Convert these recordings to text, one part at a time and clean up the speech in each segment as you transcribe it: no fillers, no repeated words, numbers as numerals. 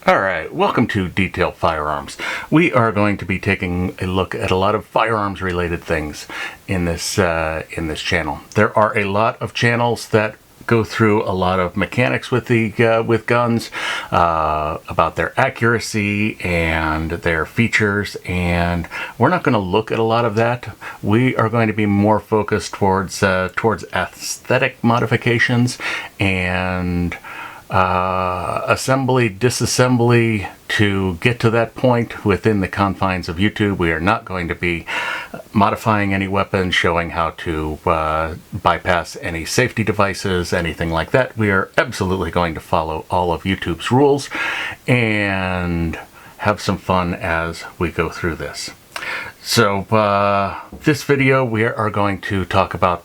Alright, welcome to Detailed Firearms. We are going to be taking a look at a lot of firearms related things in this channel. There are a lot of channels that go through a lot of mechanics with guns, about their accuracy and their features, and we're not going to look at a lot of that. We are going to be more focused towards aesthetic modifications and assembly, disassembly to get to that point within the confines of YouTube. We are not going to be modifying any weapons, showing how to bypass any safety devices, anything like that. We are absolutely going to follow all of YouTube's rules and have some fun as we go through this. So this video we are going to talk about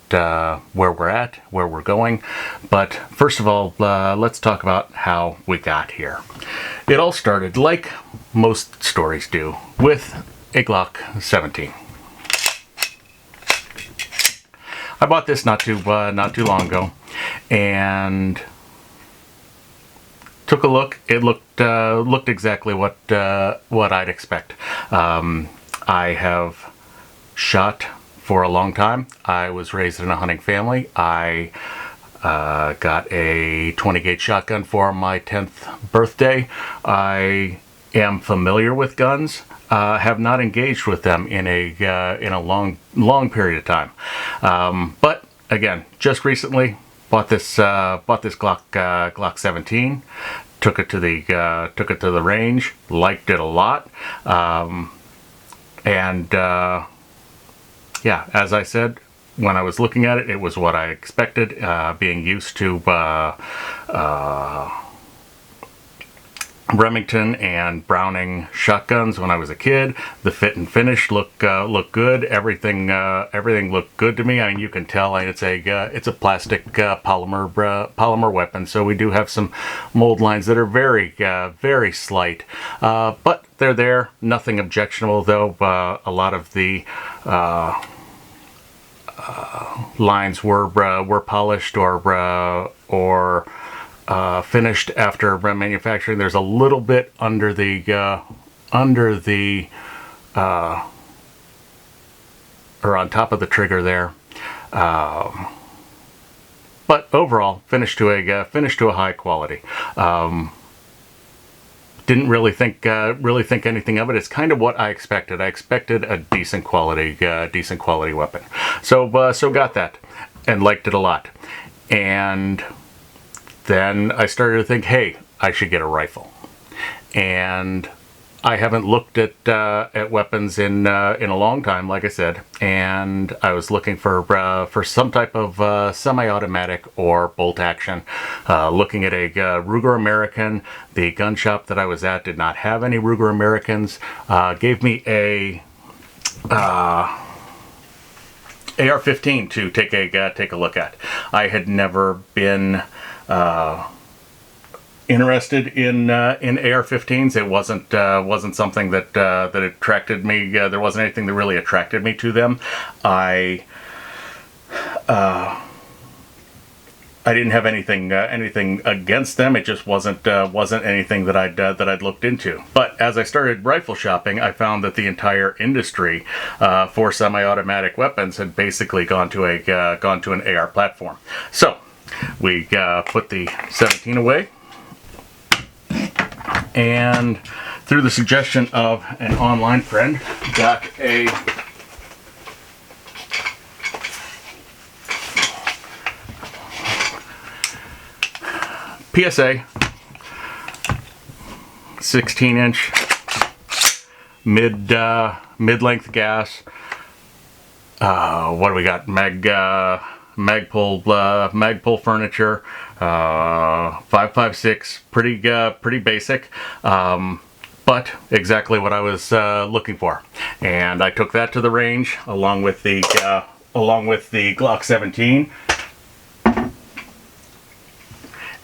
where we're at, where we're going, but first of all let's talk about how we got here. It all started, like most stories do, with a Glock 17. I bought this not too long ago and took a look. It looked exactly what I'd expect. I have shot for a long time. I was raised in a hunting family. I got a 20 gauge shotgun for my 10th birthday. I am familiar with guns. Have not engaged with them in a long period of time. But again, just recently bought this Glock 17. Took it to the range. Liked it a lot. Yeah, as I said, when I was looking at it, it was what I expected, being used to Remington and Browning shotguns when I was a kid. The fit and finish look good. Everything looked good to me. I mean, you can tell it's a plastic polymer weapon, so we do have some mold lines that are very slight, but they're there. Nothing objectionable though. A lot of the lines were polished or finished after manufacturing. There's a little bit under the or on top of the trigger there, but overall finished to a high quality. Didn't really think anything of it. It's kind of what I expected. I expected a decent quality weapon. So got that and liked it a lot. And then I started to think, hey, I should get a rifle. And I haven't looked at weapons in a long time, like I said, and I was looking for some type of semi-automatic or bolt action. Looking at a Ruger American. The gun shop that I was at did not have any Ruger Americans. Gave me a AR-15 to take a look at. I had never been interested in AR-15s. It wasn't something that attracted me. There wasn't anything that really attracted me to them. I didn't have anything against them. It just wasn't anything that I'd looked into. But as I started rifle shopping, I found that the entire industry for semi-automatic weapons had basically gone to an AR platform. So we put the 17 away, and through the suggestion of an online friend, got a PSA 16-inch mid-length gas. What do we got? Magpul furniture, 5.56, pretty basic, but exactly what I was looking for. And I took that to the range along with the Glock 17,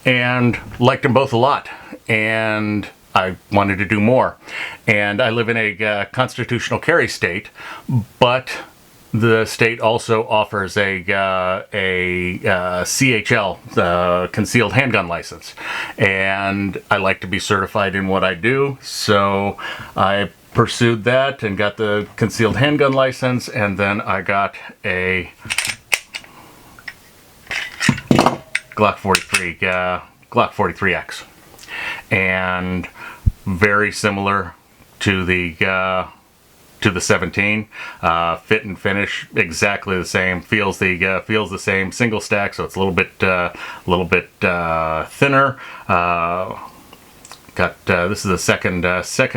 and liked them both a lot. And I wanted to do more. And I live in a constitutional carry state, but the state also offers a CHL, concealed handgun license, and I like to be certified in what I do, so I pursued that and got the concealed handgun license, and then I got a Glock 43X, and very similar to the 17. Fit and finish exactly the same. Feels the same. Single stack, so it's a little bit thinner. This is the second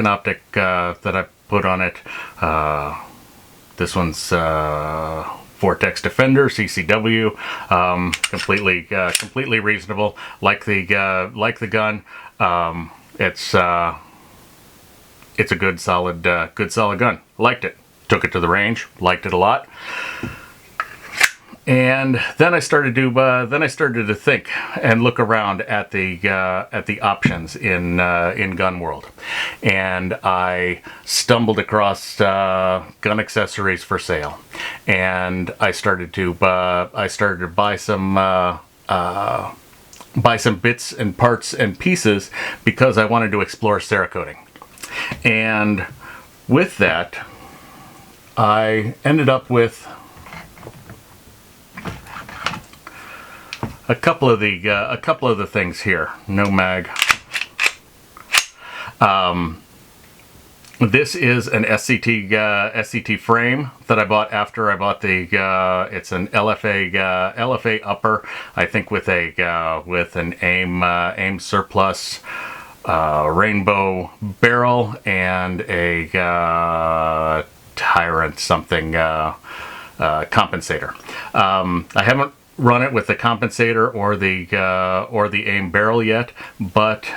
optic that I put on it. This one's Vortex Defender CCW. Completely reasonable. Like the gun. It's a good solid gun. Liked it. Took it to the range. Liked it a lot. And then I started to think and look around at the options in gun world, and I stumbled across gun accessories for sale, and I started to buy some bits and parts and pieces because I wanted to explore Cerakoting. And with that, I ended up with a couple of the things here. No mag. This is an SCT frame that I bought after I bought the. It's an LFA upper. I think with an AIM surplus. Rainbow barrel and a Tyrant something compensator. I haven't run it with the compensator or the AIM barrel yet, but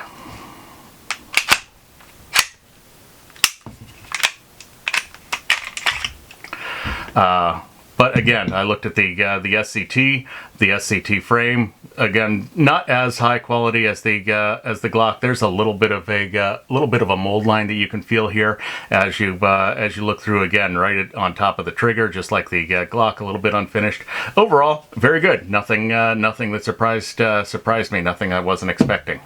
again, I looked at the SCT frame. Again, not as high quality as the Glock. There's a little bit of a mold line that you can feel here as you look through. Again, right on top of the trigger, just like the Glock, a little bit unfinished. Overall, very good. Nothing that surprised me. Nothing I wasn't expecting.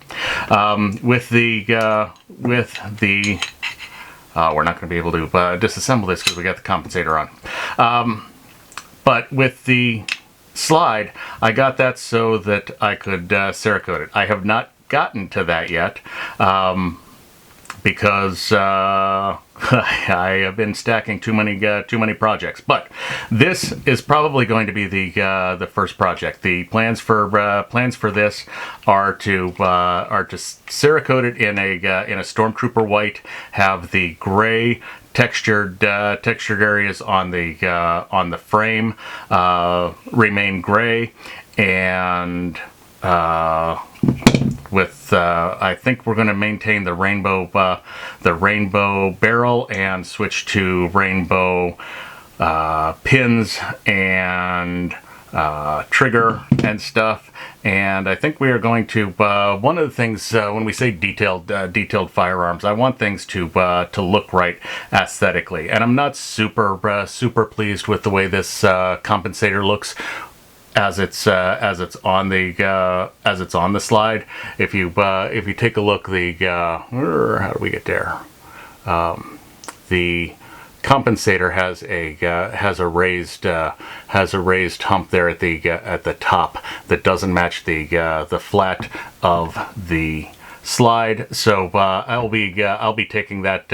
With the we're not going to be able to disassemble this because we got the compensator on. But with the slide, I got that so that I could Cerakote it. I have not gotten to that yet because I have been stacking too many projects. But this is probably going to be the first project. The plans for this are to Cerakote it in a Stormtrooper white, have the gray textured areas on the frame remain gray, and I think we're going to maintain the rainbow barrel and switch to rainbow pins and trigger and stuff. And I think we are going to one of the things when we say detailed firearms, I want things to look right aesthetically, and I'm not super pleased with the way this compensator looks as it's on the slide. If you take a look, how do we get there? The compensator has a raised hump there at the top that doesn't match the flat of the slide. So I'll be taking that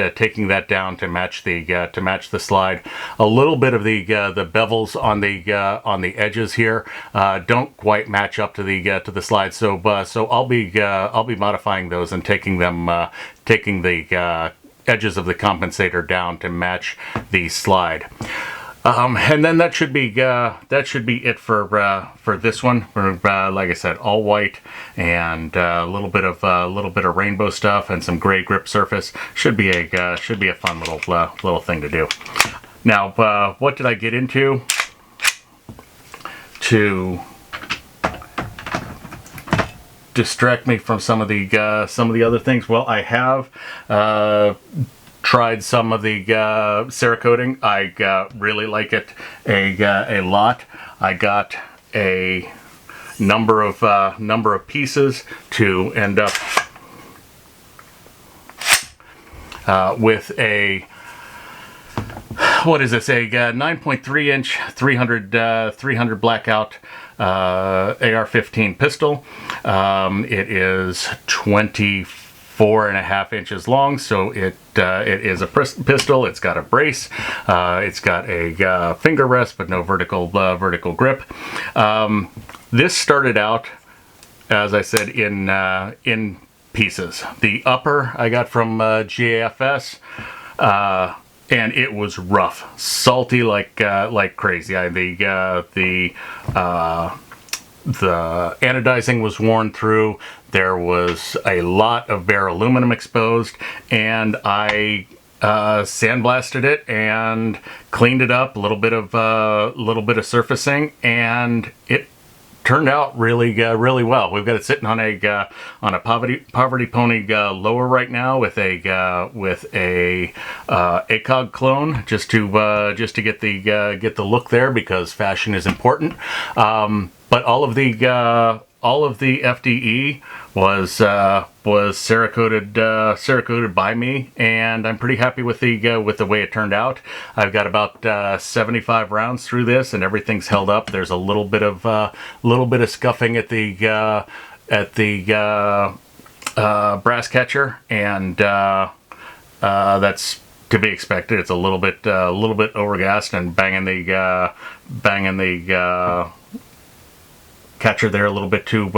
down to match the slide. A little bit of the bevels on the edges here don't quite match up to the slide. So I'll be modifying those and taking the edges of the compensator down to match the slide. And then that should be it for this one. We're like I said, all white and a little bit of rainbow stuff and some gray grip surface. Should be a fun little thing to do. Now, what did I get into to distract me from some of the other things? Well, I have tried some of the Cerakoting. I really like it a lot. I got a number of pieces to end up with a, what is this, a 9.3 inch 300 blackout AR-15 pistol. It is 24.5 inches long, so it is a pistol. It's got a brace. It's got a finger rest, but no vertical grip. This started out, as I said, in pieces. The upper I got from GAFS. And it was rough, salty like crazy. The anodizing was worn through. There was a lot of bare aluminum exposed, and I sandblasted it and cleaned it up. A little bit of surfacing, and it turned out really well. We've got it sitting on a Poverty Pony lower right now with a ACOG clone, just to get the look there, because fashion is important. But all of the FDE was Cerakoted by me, and I'm pretty happy with the way it turned out. I've got about 75 rounds through this, and everything's held up. There's a little bit of scuffing at the brass catcher, and that's to be expected. It's a little bit overgassed and banging the catcher there a little bit too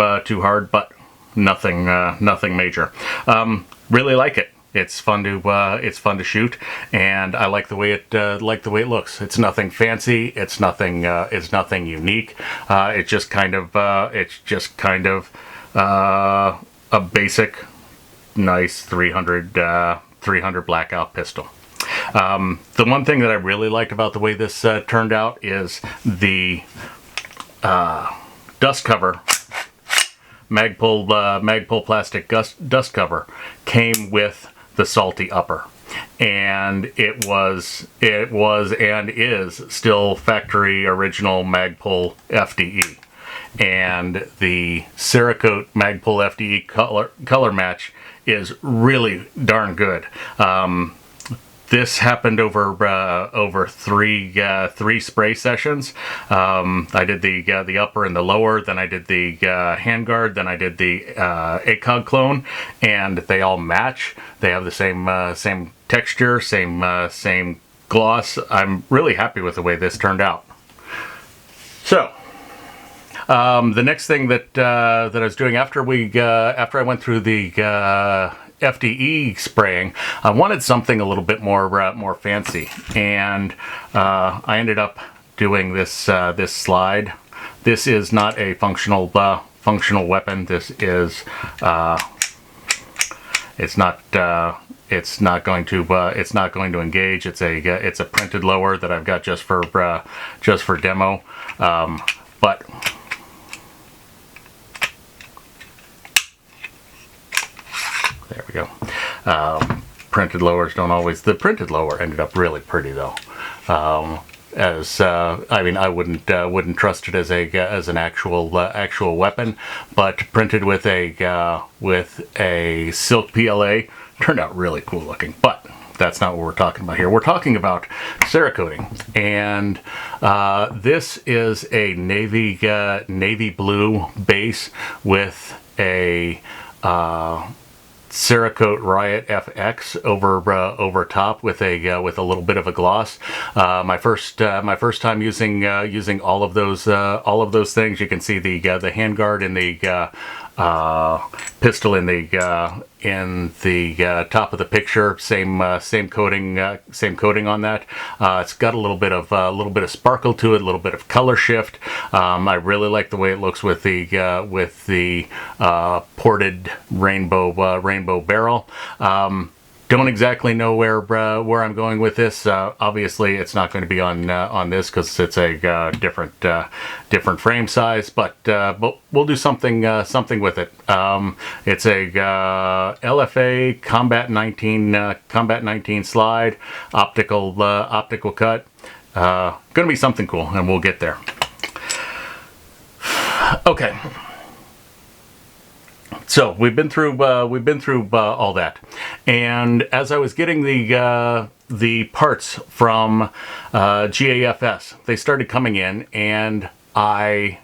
hard, but nothing major. Really like it. It's fun to shoot, and I like the way it looks. It's nothing fancy. It's nothing unique. It's just kind of a basic, nice 300 blackout pistol. The one thing that I really liked about the way this turned out is the dust cover, Magpul plastic dust cover, came with the salty upper, and it was and is still factory original Magpul FDE, and the Cerakote Magpul FDE color match is really darn good. This happened over three spray sessions. I did the upper and the lower, then I did the handguard, then I did the ACOG clone, and they all match. They have the same texture, same gloss. I'm really happy with the way this turned out. So the next thing that I was doing after I went through the FDE spraying, I wanted something a little bit more fancy, and I ended up doing this slide. This is not a functional weapon. This is it's not going to engage. It's a printed lower that I've got just for demo, but there we go. Printed lowers don't always. The printed lower ended up really pretty though. I mean, I wouldn't trust it as an actual weapon, but printed with a silk PLA turned out really cool looking. But that's not what we're talking about here. We're talking about Cerakoting, and this is a navy blue base with a Cerakote Riot FX over top with a little bit of a gloss. My first time using all of those things. You can see the handguard and the pistol in the top of the picture. Same coating on that. It's got a little bit of sparkle to it, a little bit of color shift. I really like the way it looks with the ported rainbow barrel. don't exactly know where I'm going with this. Obviously, it's not going to be on this because it's a different frame size. But we'll do something with it. It's a LFA Combat 19 slide optical cut. Going to be something cool, and we'll get there. Okay. So we've been through all that, and as I was getting the parts from GAFS, they started coming in, and I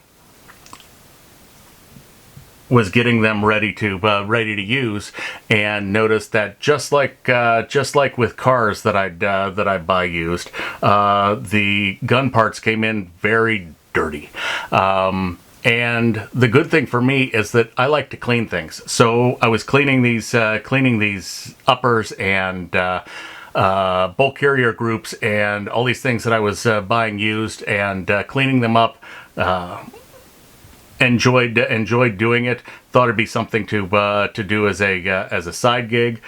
was getting them ready to use, and noticed that just like with cars that I buy used, the gun parts came in very dirty. And the good thing for me is that I like to clean things. So I was cleaning these uppers and bolt carrier groups and all these things that I was buying used, and cleaning them up. Enjoyed doing it. Thought it'd be something to do as a side gig.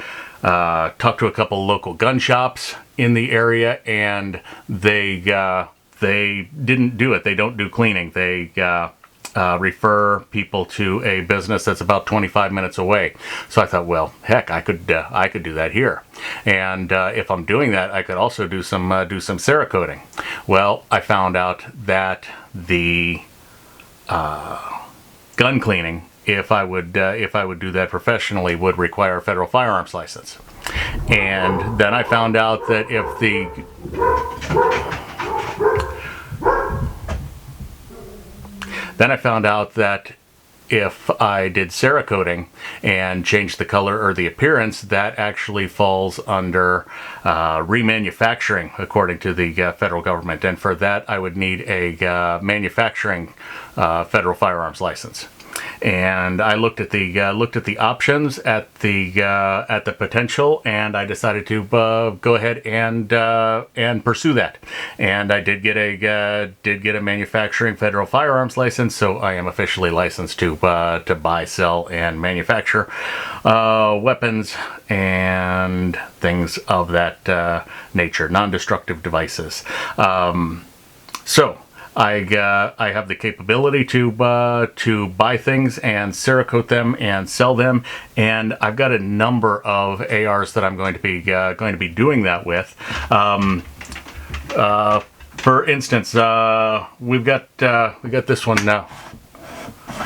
Talked to a couple local gun shops in the area, and they didn't do it. They don't do cleaning. They refer people to a business that's about 25 minutes away. So I thought, well, heck, I could do that here, and if I'm doing that, I could also do some Cerakoting. Well, I found out that the gun cleaning, if I would do that professionally, would require a federal firearms license. And then I found out that if I did Cerakoting and changed the color or the appearance, that actually falls under remanufacturing, according to the federal government. And for that, I would need a manufacturing federal firearms license. And I looked at the options, at the potential, and I decided to go ahead and pursue that. And I did get a manufacturing federal firearms license, so I am officially licensed to buy, sell, and manufacture weapons and things of that nature, non-destructive devices. So I have the capability to buy things and Cerakote them and sell them, and I've got a number of ARs that I'm going to be doing that with. For instance, we've got this one now.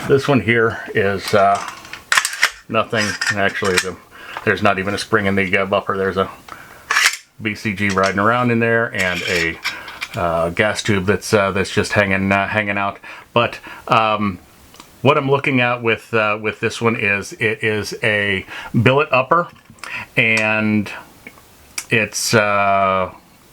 This one here is nothing. Actually, there's not even a spring in the buffer. There's a BCG riding around in there, and a gas tube that's just hanging out. But what I'm looking at with this one is, it is a billet upper, and it's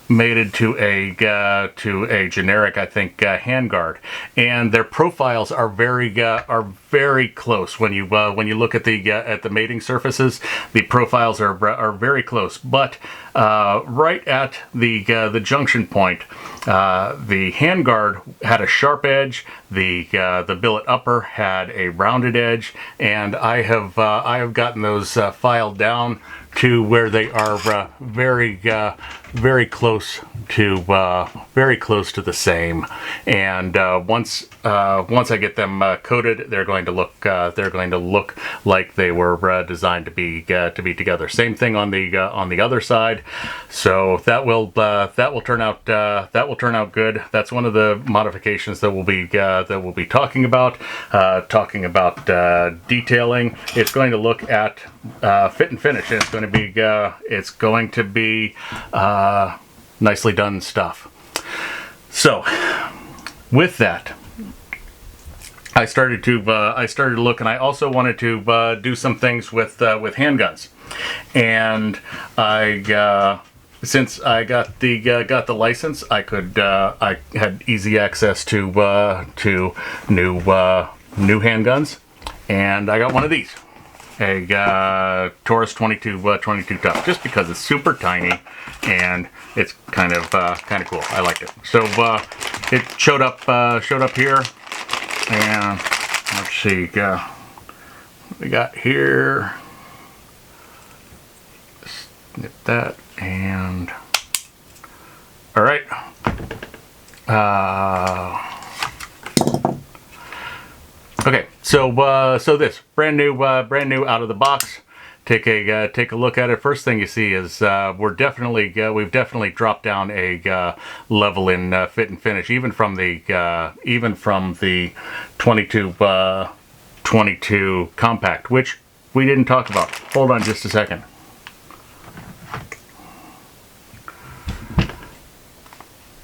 mated to a generic, I think, handguard, and their profiles are very close. When you look at the mating surfaces, the profiles are very close. But right at the junction point, the handguard had a sharp edge. The billet upper had a rounded edge, and I have gotten those filed down to where they are very close to the same. And once I get them coated, they're going to look like they were designed to be together. Same thing on the other side. So that will turn out good. That's one of the modifications that we'll be talking about. Detailing. It's going to look at fit and finish. And it's going to be nicely done stuff. So with that, I started to look, and I also wanted to do some things with handguns. And since I got the license, I had easy access to new handguns, and I got one of these, a Taurus 22 tough, just because it's super tiny and it's kind of cool. I liked it. So it showed up here, and let's see, we got here. snip that, and all right. Okay, so this brand new out of the box. Take a look at it. First thing you see is we've definitely dropped down a level in fit and finish, even from the 22 compact, which we didn't talk about. Hold on just a second.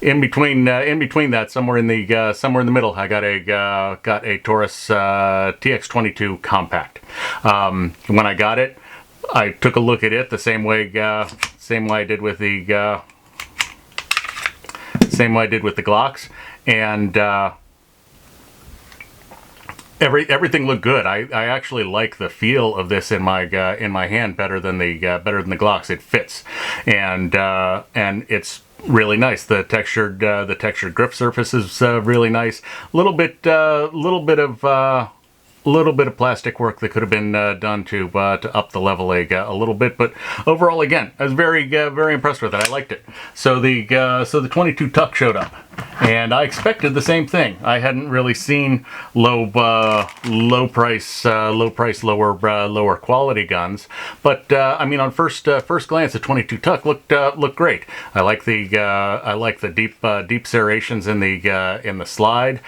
In between that, somewhere in the middle, I got a Taurus TX22 compact. When I got it, I took a look at it the same way I did with the Glocks, and everything looked good. I actually like the feel of this in my hand better than the Glocks. It fits, and it's really nice. The textured grip surface is really nice. A little bit of plastic work that could have been done to up the level a little bit, but overall, again, I was very impressed with it. I liked it. So the 22 Tuck showed up, and I expected the same thing. I hadn't really seen lower quality guns, but I mean, on first glance, the 22 Tuck looked great. I like the deep serrations in the slide.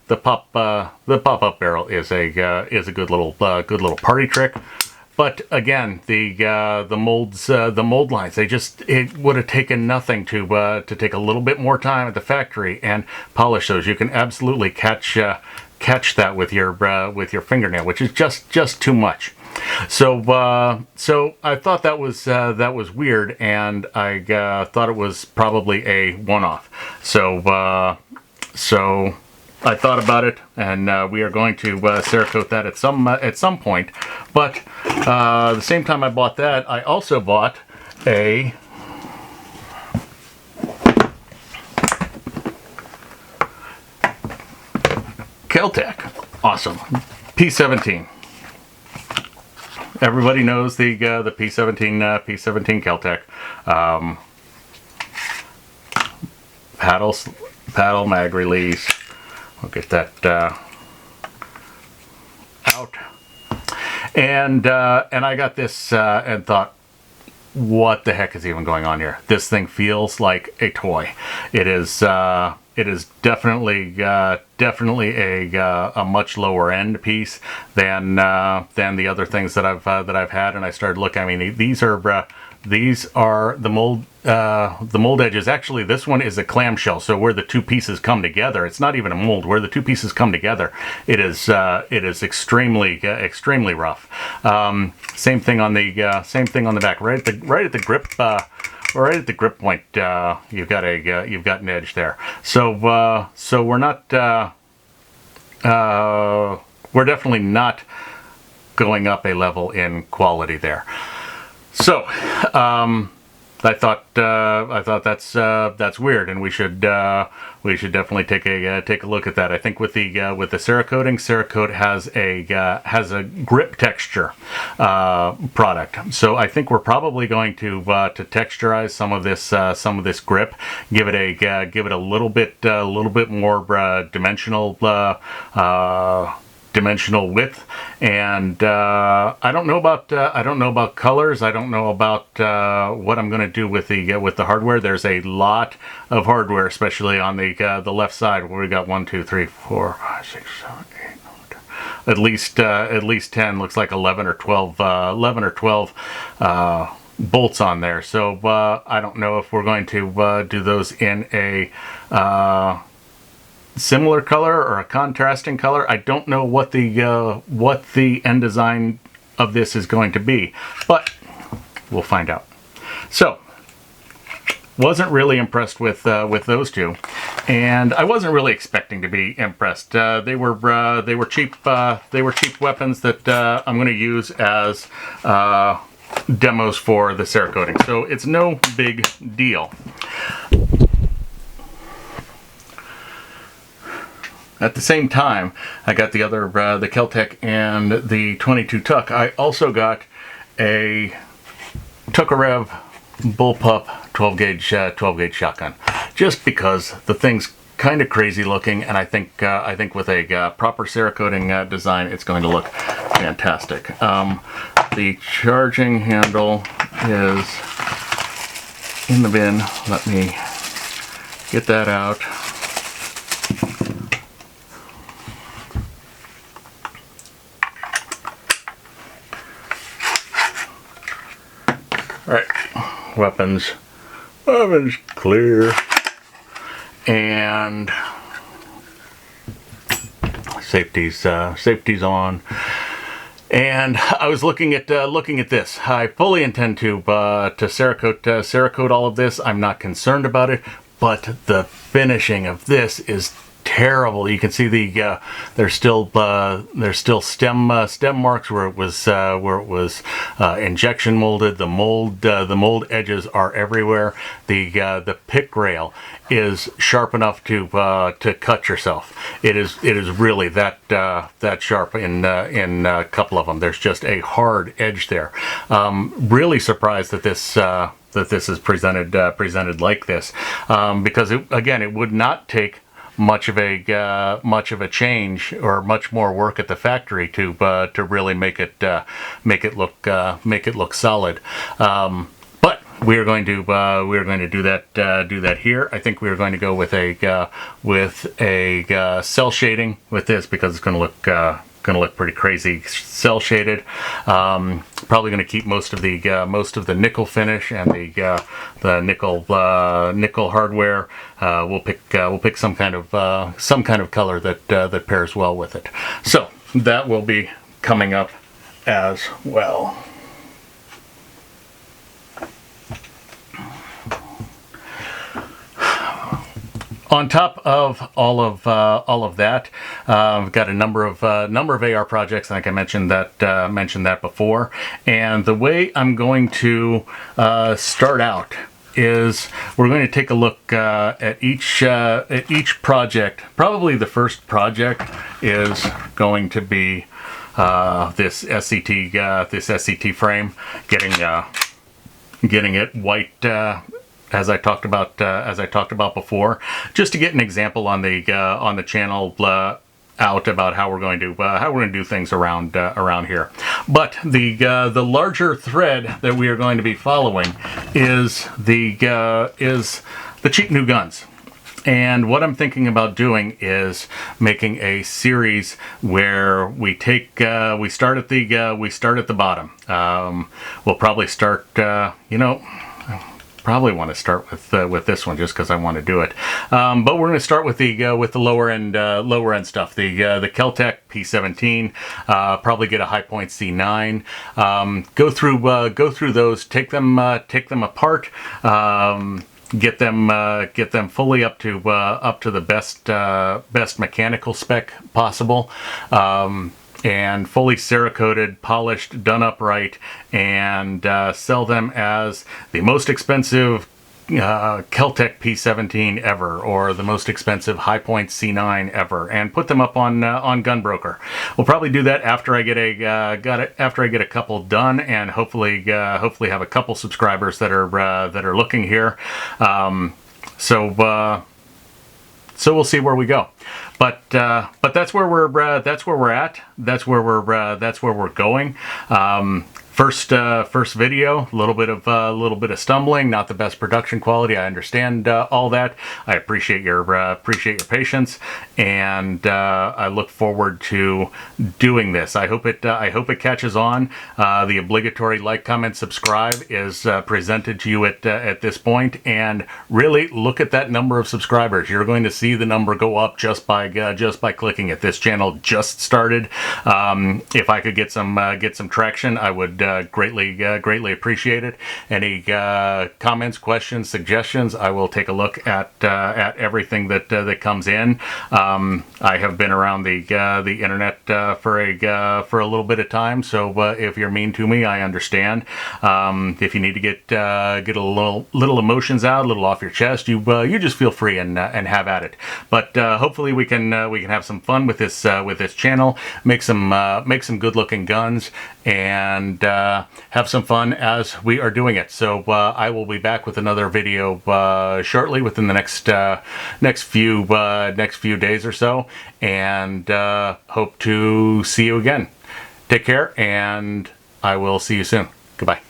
The pop-up barrel is a good little party trick, but again, the mold lines, it would have taken nothing to take a little bit more time at the factory and polish those. You can absolutely catch that with your fingernail, which is just too much. So I thought that was weird, and I thought it was probably a one-off. So I thought about it, and we are going to Cerakote that at some point. But the same time I bought that, I also bought a KelTec. Awesome. P17. Everybody knows the P17 KelTec. Paddle mag release. We'll get that out, and I got this and thought, what the heck is even going on here? This thing feels like a toy. It is definitely a much lower end piece than the other things that I've had. And I started looking. I mean, these are the mold edges. Actually, this one is a clamshell, so where the two pieces come together, it's not even a mold. Where the two pieces come together, it is extremely rough. Same thing on the back. Right at the grip. Right at the grip point, you've got an edge there. So we're definitely not going up a level in quality there. So I thought that's weird, and we should definitely take a look at that. I think with the Cerakoting, Cerakote has a grip texture product. So I think we're probably going to texturize some of this grip, give it a little bit more dimensional width, and I don't know about colors. I don't know about what I'm going to do with the hardware. There's a lot of hardware, especially on the left side, where we got 1, 2, 3, 4, 5, 6, 7, 8, at least 10. Looks like 11 or 12 bolts on there. So I don't know if we're going to do those in a similar color or a contrasting color. I don't know what the end design of this is going to be, but we'll find out. So, wasn't really impressed with those two, and I wasn't really expecting to be impressed. They were cheap weapons that I'm going to use as demos for the Cerakoting. So it's no big deal. At the same time, I got the KelTec and the 22 Tuck. I also got a Tokarev bullpup 12 gauge shotgun, just because the thing's kind of crazy looking, and I think with a proper Cerakoting design, it's going to look fantastic. The charging handle is in the bin. Let me get that out. All right, weapons clear, and safety's on. And I was looking at this. I fully intend to Cerakote all of this. I'm not concerned about it, but the finishing of this is terrible. You can see the there's still stem marks where it was injection molded. The mold edges are everywhere. The pick rail is sharp enough to cut yourself. It is really that sharp in a couple of them. There's just a hard edge there. Really surprised that this is presented like this, because it would not take much of a change or much more work at the factory to really make it look solid. But we are going to do that here. I think we are going to go with a cell shading with this, because it's going to look pretty crazy cell shaded. Probably going to keep most of the nickel finish and the nickel hardware. We'll pick some kind of color that pairs well with it. So that will be coming up as well. On top of all of that, I've got a number of AR projects. Like I mentioned that before. And the way I'm going to start out is we're going to take a look at each project. Probably the first project is going to be this SCT frame, getting it white. As I talked about before, just to get an example on the channel out about how we're going to do things around here. But the larger thread that we are going to be following is the cheap new guns. And what I'm thinking about doing is making a series where we start at the bottom. We'll probably start probably want to start with this one just because I want to do it, but we're going to start with the lower end stuff. The KelTec P17. Probably get a high point C9. Go through those. Take them apart. Get them fully up to the best mechanical spec possible. And fully Cerakoted, polished, done up right, and sell them as the most expensive KelTec P17 ever, or the most expensive high point C9 ever, and put them up on Gunbroker. We'll probably do that after I get a couple done, and hopefully have a couple subscribers that are looking here. So we'll see where we go, but that's where we're at. That's where we're going. First video, a little bit of stumbling, not the best production quality. I understand all that. I appreciate your patience, and I look forward to doing this. I hope it catches on. The obligatory like, comment, subscribe is presented to you at this point, and really look at that number of subscribers. You're going to see the number go up just by clicking it. This channel just started. If I could get some traction, I would greatly appreciate it. Any comments, questions, suggestions, I will take a look at everything that comes in. I have been around the internet for a little bit of time, so if you're mean to me, I understand. If you need to get a little emotions out, a little off your chest, you just feel free and have at it. But hopefully we can have some fun with this channel, make some good looking guns, and have some fun as we are doing it. So I will be back with another video shortly, within the next few days or so, and hope to see you again. Take care, and I will see you soon. Goodbye.